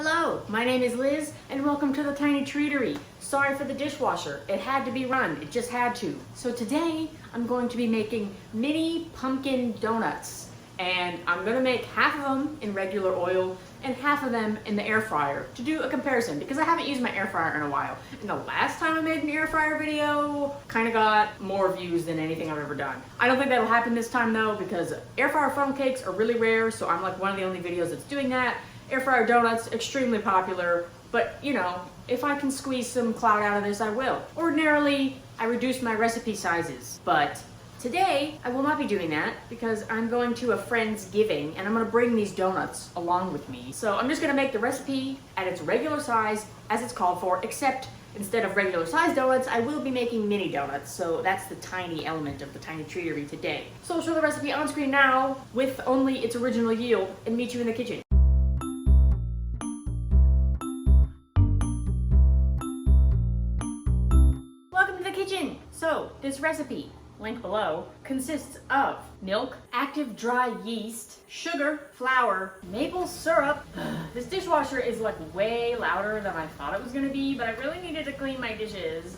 Hello, my name is Liz and welcome to the Tiny Treatery. Sorry for the dishwasher, it had to be run, it just had to. So today I'm going to be making mini pumpkin donuts, and I'm gonna make half of them in regular oil and half of them in the air fryer to do a comparison because I haven't used my air fryer in a while. And the last time I made an air fryer video kind of got more views than anything I've ever done. I don't think that'll happen this time though because air fryer funnel cakes are really rare, so I'm like one of the only videos that's doing that. Air fryer donuts, extremely popular, but you know, if I can squeeze some clout out of this, I will. Ordinarily, I reduce my recipe sizes, but today I will not be doing that because I'm going to a friend's giving and I'm gonna bring these donuts along with me. So I'm just gonna make the recipe at its regular size as it's called for, except instead of regular size donuts, I will be making mini donuts. So that's the tiny element of the Tiny Treatery today. So I'll show the recipe on screen now with only its original yield and meet you in the kitchen. So, this recipe, link below, consists of milk, active dry yeast, sugar, flour, maple syrup. This dishwasher is like way louder than I thought it was gonna be, but I really needed to clean my dishes.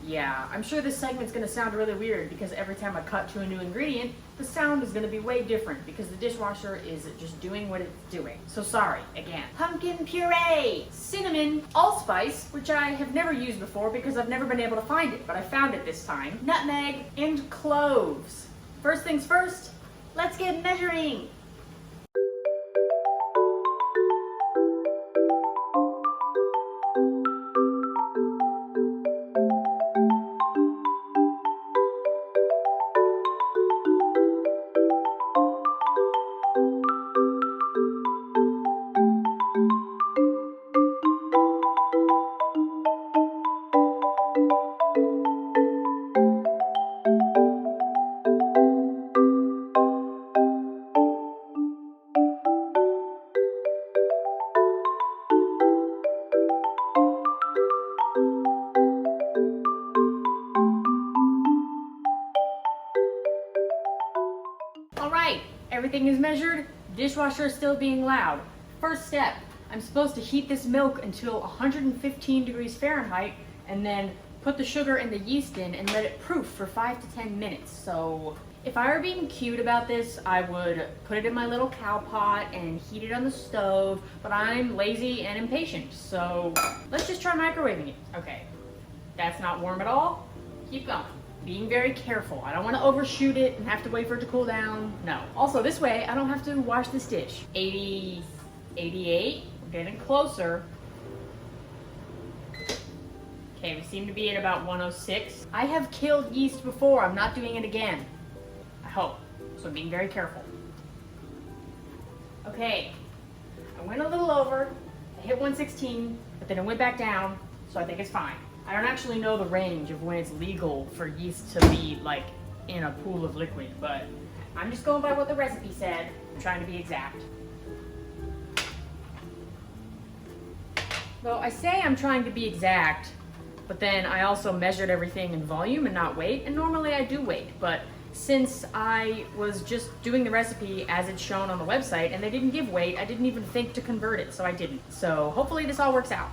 Yeah, I'm sure this segment's gonna sound really weird because every time I cut to a new ingredient, the sound is gonna be way different because the dishwasher is just doing what it's doing. So sorry, again. Pumpkin puree, cinnamon, allspice, which I have never used before because I've never been able to find it, but I found it this time, nutmeg, and cloves. First things first, let's get measuring. Alright, everything is measured, dishwasher is still being loud. First step, I'm supposed to heat this milk until 115 degrees Fahrenheit and then put the sugar and the yeast in and let it proof for 5 to 10 minutes. So if I were being cute about this, I would put it in my little cow pot and heat it on the stove, but I'm lazy and impatient, so let's just try microwaving it. Okay, that's not warm at all. Keep going. Being very careful. I don't want to overshoot it and have to wait for it to cool down. No. Also, this way, I don't have to wash this dish. 80, 88, we're getting closer. Okay, we seem to be at about 106. I have killed yeast before. I'm not doing it again. I hope. So I'm being very careful. Okay, I went a little over. I hit 116, but then it went back down, so I think it's fine. I don't actually know the range of when it's legal for yeast to be like in a pool of liquid, but I'm just going by what the recipe said. I'm trying to be exact. Though I say I'm trying to be exact, but then I also measured everything in volume and not weight, and normally I do weight, but since I was just doing the recipe as it's shown on the website and they didn't give weight, I didn't even think to convert it, so I didn't. So hopefully this all works out.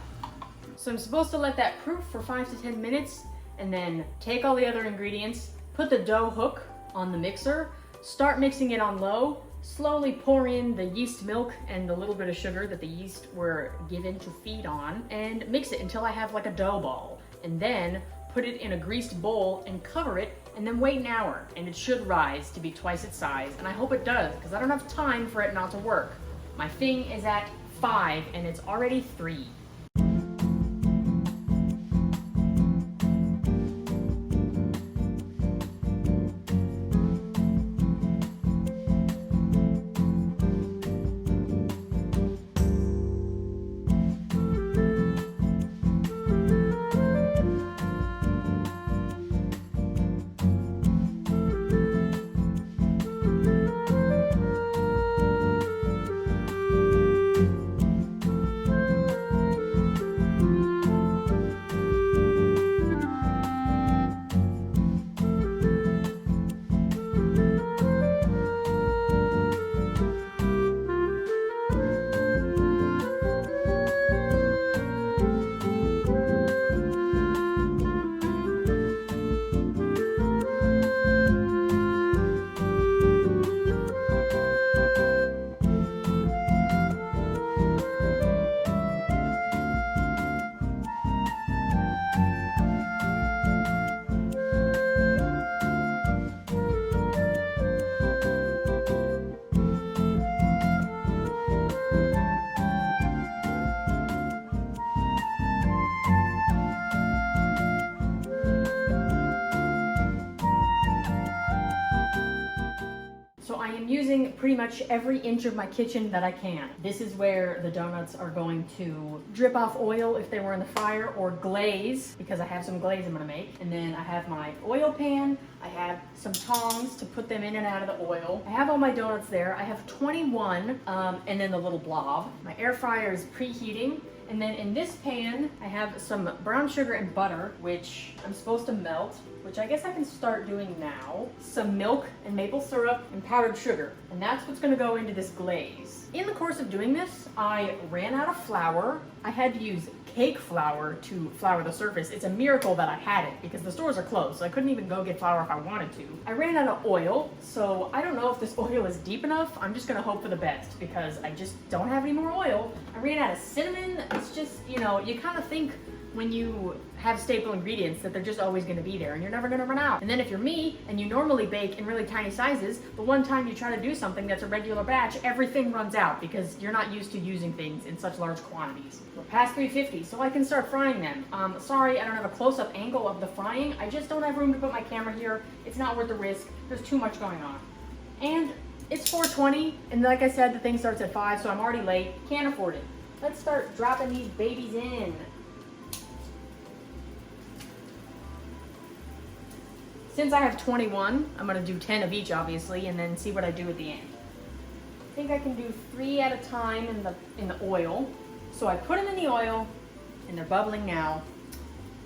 So I'm supposed to let that proof for 5 to 10 minutes and then take all the other ingredients, put the dough hook on the mixer, start mixing it on low, slowly pour in the yeast milk and the little bit of sugar that the yeast were given to feed on, and mix it until I have like a dough ball. And then put it in a greased bowl and cover it and then wait an hour, and it should rise to be twice its size. And I hope it does because I don't have time for it not to work. My thing is at 5 and it's already 3. pretty much every inch of my kitchen that I can. This is where the donuts are going to drip off oil if they were in the fryer, or glaze, because I have some glaze I'm gonna make. And then I have my oil pan. I have some tongs to put them in and out of the oil. I have all my donuts there. I have 21, and then the little blob. My air fryer is preheating. And then in this pan, I have some brown sugar and butter, which I'm supposed to melt, which I guess I can start doing now. Some milk and maple syrup and powdered sugar. And that's what's gonna go into this glaze. In the course of doing this, I ran out of flour. I had to use cake flour to flour the surface. It's a miracle that I had it because the stores are closed, so I couldn't even go get flour if I wanted to. I ran out of oil, so I don't know if this oil is deep enough. I'm just gonna hope for the best because I just don't have any more oil. I ran out of cinnamon. It's just, you know, you kind of think when you have staple ingredients that they're just always going to be there and you're never going to run out. And then if you're me and you normally bake in really tiny sizes, but one time you try to do something that's a regular batch, everything runs out because you're not used to using things in such large quantities. We're past 350, so I can start frying them. Sorry, I don't have a close-up angle of the frying. I just don't have room to put my camera here. It's not worth the risk. There's too much going on. And it's 4:20, and like I said, the thing starts at 5, so I'm already late. Can't afford it. Let's start dropping these babies in. Since I have 21, I'm gonna do 10 of each, obviously, and then see what I do at the end. I think I can do 3 at a time in the oil. So I put them in the oil, and they're bubbling now.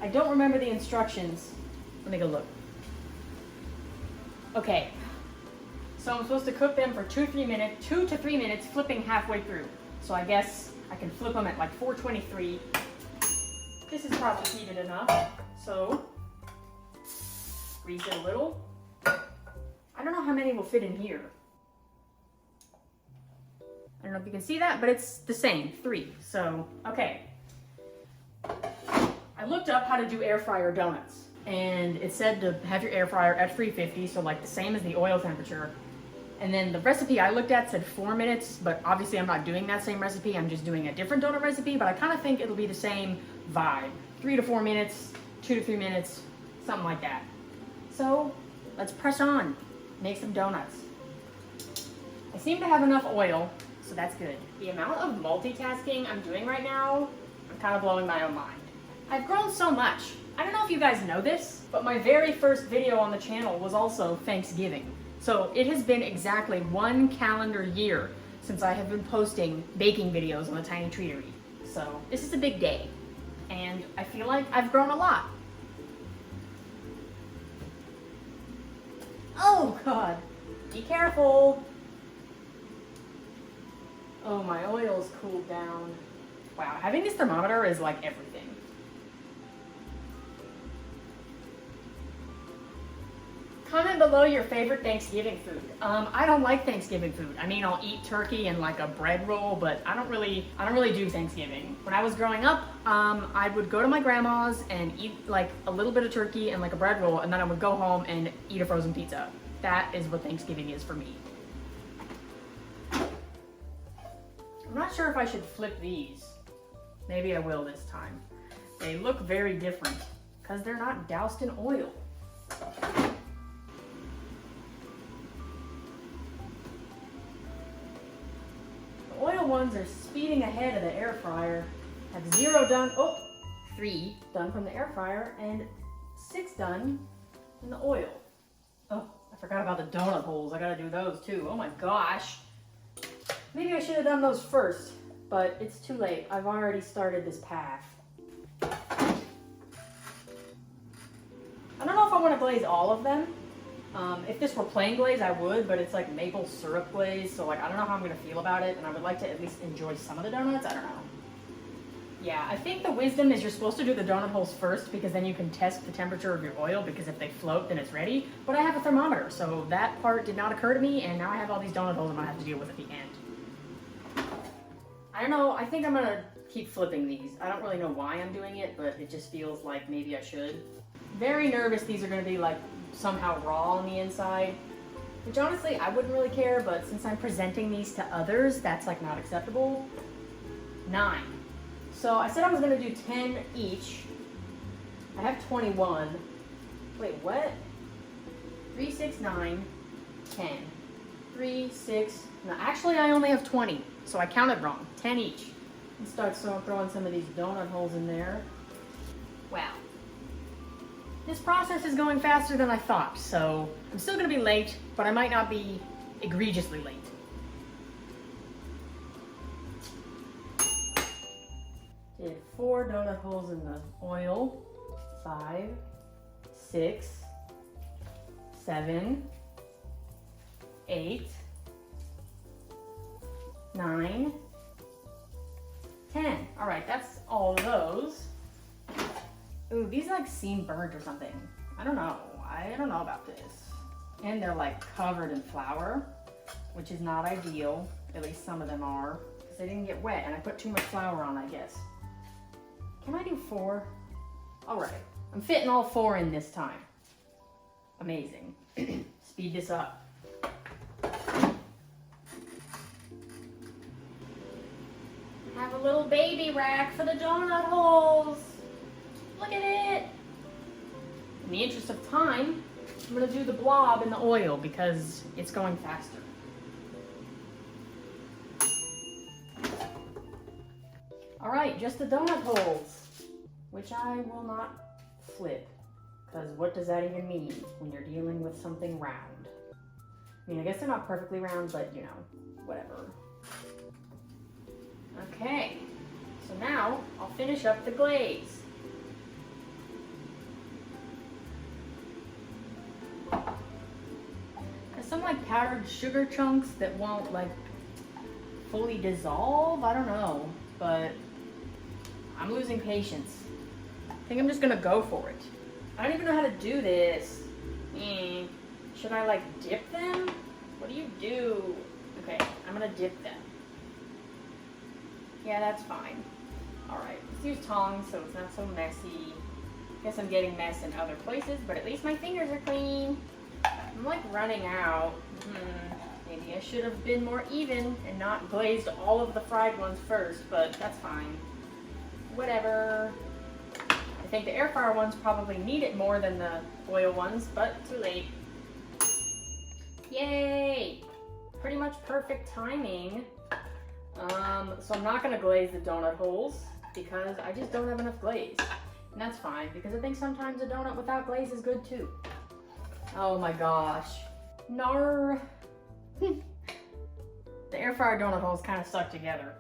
I don't remember the instructions. Let me go look. Okay, so I'm supposed to cook them for 2 to 3 minutes, flipping halfway through. So I guess I can flip them at like 423. This is probably heated enough, so grease it a little. I don't know how many will fit in here. I don't know if you can see that, but it's the same, 3. So, okay. I looked up how to do air fryer donuts, and it said to have your air fryer at 350, so like the same as the oil temperature. And then the recipe I looked at said 4 minutes, but obviously I'm not doing that same recipe. I'm just doing a different donut recipe, but I kind of think it'll be the same vibe. 3 to 4 minutes, 2 to 3 minutes, something like that. So let's press on, make some donuts. I seem to have enough oil, so that's good. The amount of multitasking I'm doing right now, I'm kind of blowing my own mind. I've grown so much. I don't know if you guys know this, but my very first video on the channel was also Thanksgiving. So it has been exactly 1 calendar year since I have been posting baking videos on the Tiny Treatery. So this is a big day, and I feel like I've grown a lot. Oh God, be careful. Oh, my oil's cooled down. Wow, having this thermometer is like everything. Comment below your favorite Thanksgiving food. I don't like Thanksgiving food. I mean, I'll eat turkey and like a bread roll, but I don't really do Thanksgiving. When I was growing up, I would go to my grandma's and eat like a little bit of turkey and like a bread roll, and then I would go home and eat a frozen pizza. That is what Thanksgiving is for me. I'm not sure if I should flip these. Maybe I will this time. They look very different because they're not doused in oil. The oil ones are speeding ahead of the air fryer. Have 0 done, 3 done from the air fryer and 6 done in the oil. Oh, I forgot about the donut holes. I gotta do those too. Oh my gosh. Maybe I should have done those first, but it's too late. I've already started this path. I don't know if I want to glaze all of them. If this were plain glaze, I would, but it's like maple syrup glaze, so like I don't know how I'm gonna feel about it, and I would like to at least enjoy some of the donuts. I don't know. Yeah, I think the wisdom is you're supposed to do the donut holes first because then you can test the temperature of your oil, because if they float, then it's ready. But I have a thermometer, so that part did not occur to me, and now I have all these donut holes I'm gonna have to deal with at the end. I don't know, I think I'm gonna keep flipping these. I don't really know why I'm doing it, but it just feels like maybe I should. Very nervous these are gonna be like somehow raw on the inside, which honestly I wouldn't really care, but since I'm presenting these to others, that's like not acceptable. 9. So I said I was gonna do 10 each. I have 21. Wait, what? 3, 6, 9, 10. 3, 6. No, actually I only have 20, so I counted wrong. 10 each. And start throwing some of these donut holes in there. Wow. This process is going faster than I thought, so I'm still gonna be late, but I might not be egregiously late. Did 4 donut holes in the oil. 5, 6, 7, 8, 9, 10. All right, that's all of those. Ooh, these like seem burnt or something. I don't know about this. And they're like covered in flour, which is not ideal. At least some of them are, because they didn't get wet and I put too much flour on, I guess. Can I do 4? All right, I'm fitting all 4 in this time. Amazing. Speed this up. Have a little baby rack for the donut holes. Look at it. In the interest of time, I'm gonna do the blob in the oil because it's going faster. All right, just the donut holes, which I will not flip, because what does that even mean when you're dealing with something round? I mean, I guess they're not perfectly round, but you know, whatever. Okay, so now I'll finish up the glaze. There's some like powdered sugar chunks that won't like fully dissolve. I don't know, but I'm losing patience. I think I'm just gonna go for it. I don't even know how to do this. Should I like dip them? What do you do? Okay, I'm gonna dip them. Yeah, that's fine. All right, let's use tongs so it's not so messy. Guess I'm getting mess in other places, but at least my fingers are clean. I'm like running out. Maybe I should have been more even and not glazed all of the fried ones first, but that's fine. Whatever. I think the air fryer ones probably need it more than the oil ones, but too late. Yay! Pretty much perfect timing. So I'm not gonna glaze the donut holes because I just don't have enough glaze. And that's fine, because I think sometimes a donut without glaze is good too. Oh my gosh. Nar. The air fryer donut holes kind of stuck together.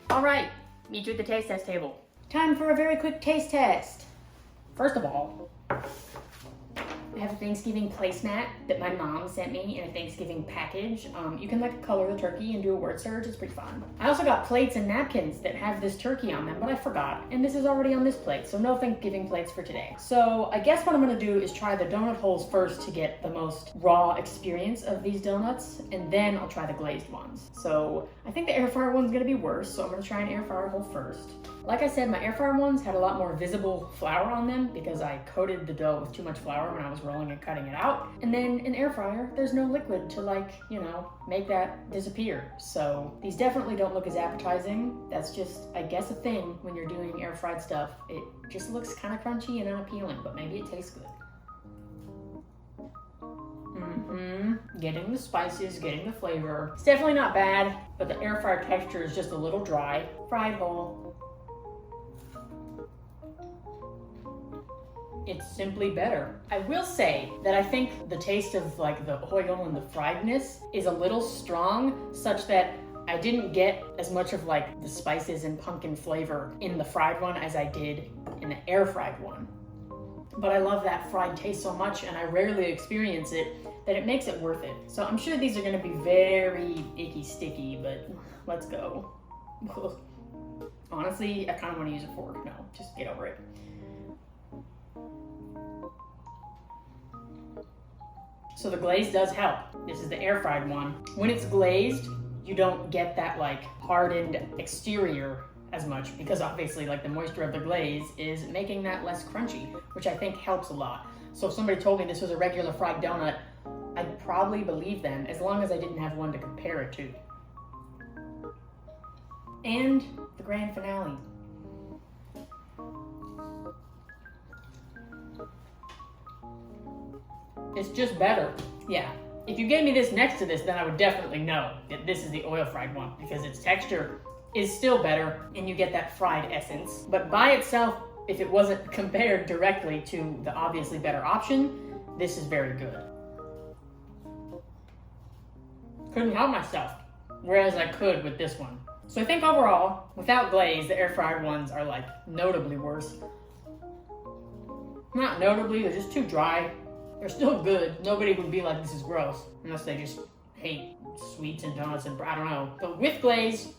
All right, meet you at the taste test table. Time for a very quick taste test. First of all, I have a Thanksgiving placemat that my mom sent me in a Thanksgiving package. You can like color the turkey and do a word search. It's pretty fun. I also got plates and napkins that have this turkey on them, but I forgot. And this is already on this plate, so no Thanksgiving plates for today. So I guess what I'm gonna do is try the donut holes first to get the most raw experience of these donuts, and then I'll try the glazed ones. So I think the air fryer one's gonna be worse, so I'm gonna try an air fryer hole first. Like I said, my air fryer ones had a lot more visible flour on them because I coated the dough with too much flour when I was rolling and cutting it out. And then in air fryer, there's no liquid to like, you know, make that disappear. So these definitely don't look as appetizing. That's just, I guess, a thing when you're doing air fried stuff. It just looks kind of crunchy and unappealing, but maybe it tastes good. Getting the spices, getting the flavor. It's definitely not bad, but the air fryer texture is just a little dry. Fried whole. It's simply better. I will say that I think the taste of like the oil and the friedness is a little strong, such that I didn't get as much of like the spices and pumpkin flavor in the fried one as I did in the air fried one. But I love that fried taste so much, and I rarely experience it, that it makes it worth it. So I'm sure these are gonna be very icky sticky, but let's go. Honestly, I kind of want to use a fork. No, just get over it. So the glaze does help. This is the air fried one. When it's glazed, you don't get that like hardened exterior as much, because obviously like the moisture of the glaze is making that less crunchy, which I think helps a lot. So if somebody told me this was a regular fried donut, I'd probably believe them, as long as I didn't have one to compare it to. And the grand finale. It's just better. Yeah, If you gave me this next to this, then I would definitely know that this is the oil fried one because its texture is still better and you get that fried essence. But by itself, if it wasn't compared directly to the obviously better option, this is very good. Couldn't help myself, whereas I could with this one. So I think overall, without glaze, the air fried ones are like notably worse. Not notably, they're just too dry. They're still good. Nobody would be like, this is gross, unless they just hate sweets and donuts and I don't know. But with glaze,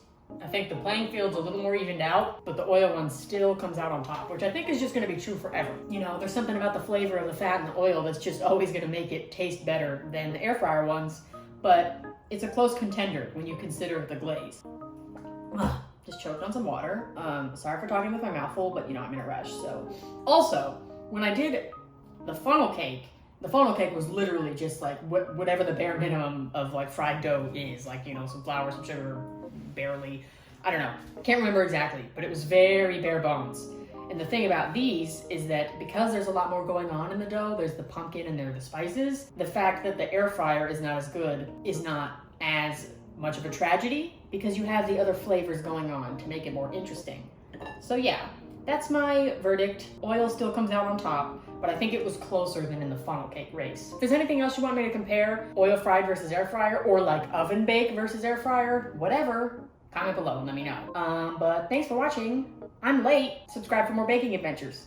I think the playing field's a little more evened out, but the oil one still comes out on top, which I think is just gonna be true forever. You know, there's something about the flavor of the fat and the oil that's just always gonna make it taste better than the air fryer ones, but it's a close contender when you consider the glaze. Just choked on some water. Sorry for talking with my mouth full, but you know, I'm in a rush, so. Also, when I did the funnel cake was literally just like whatever the bare minimum of like fried dough is, like, you know, some flour, some sugar, barely, I don't know, can't remember exactly, but it was very bare bones. And the thing about these is that because there's a lot more going on in the dough, there's the pumpkin and there are the spices, the fact that the air fryer is not as good is not as much of a tragedy because you have the other flavors going on to make it more interesting. So yeah, that's my verdict. Oil still comes out on top, but I think it was closer than in the funnel cake race. If there's anything else you want me to compare, oil fried versus air fryer, or like oven bake versus air fryer, whatever, comment below and let me know. But thanks for watching. I'm late. Subscribe for more baking adventures.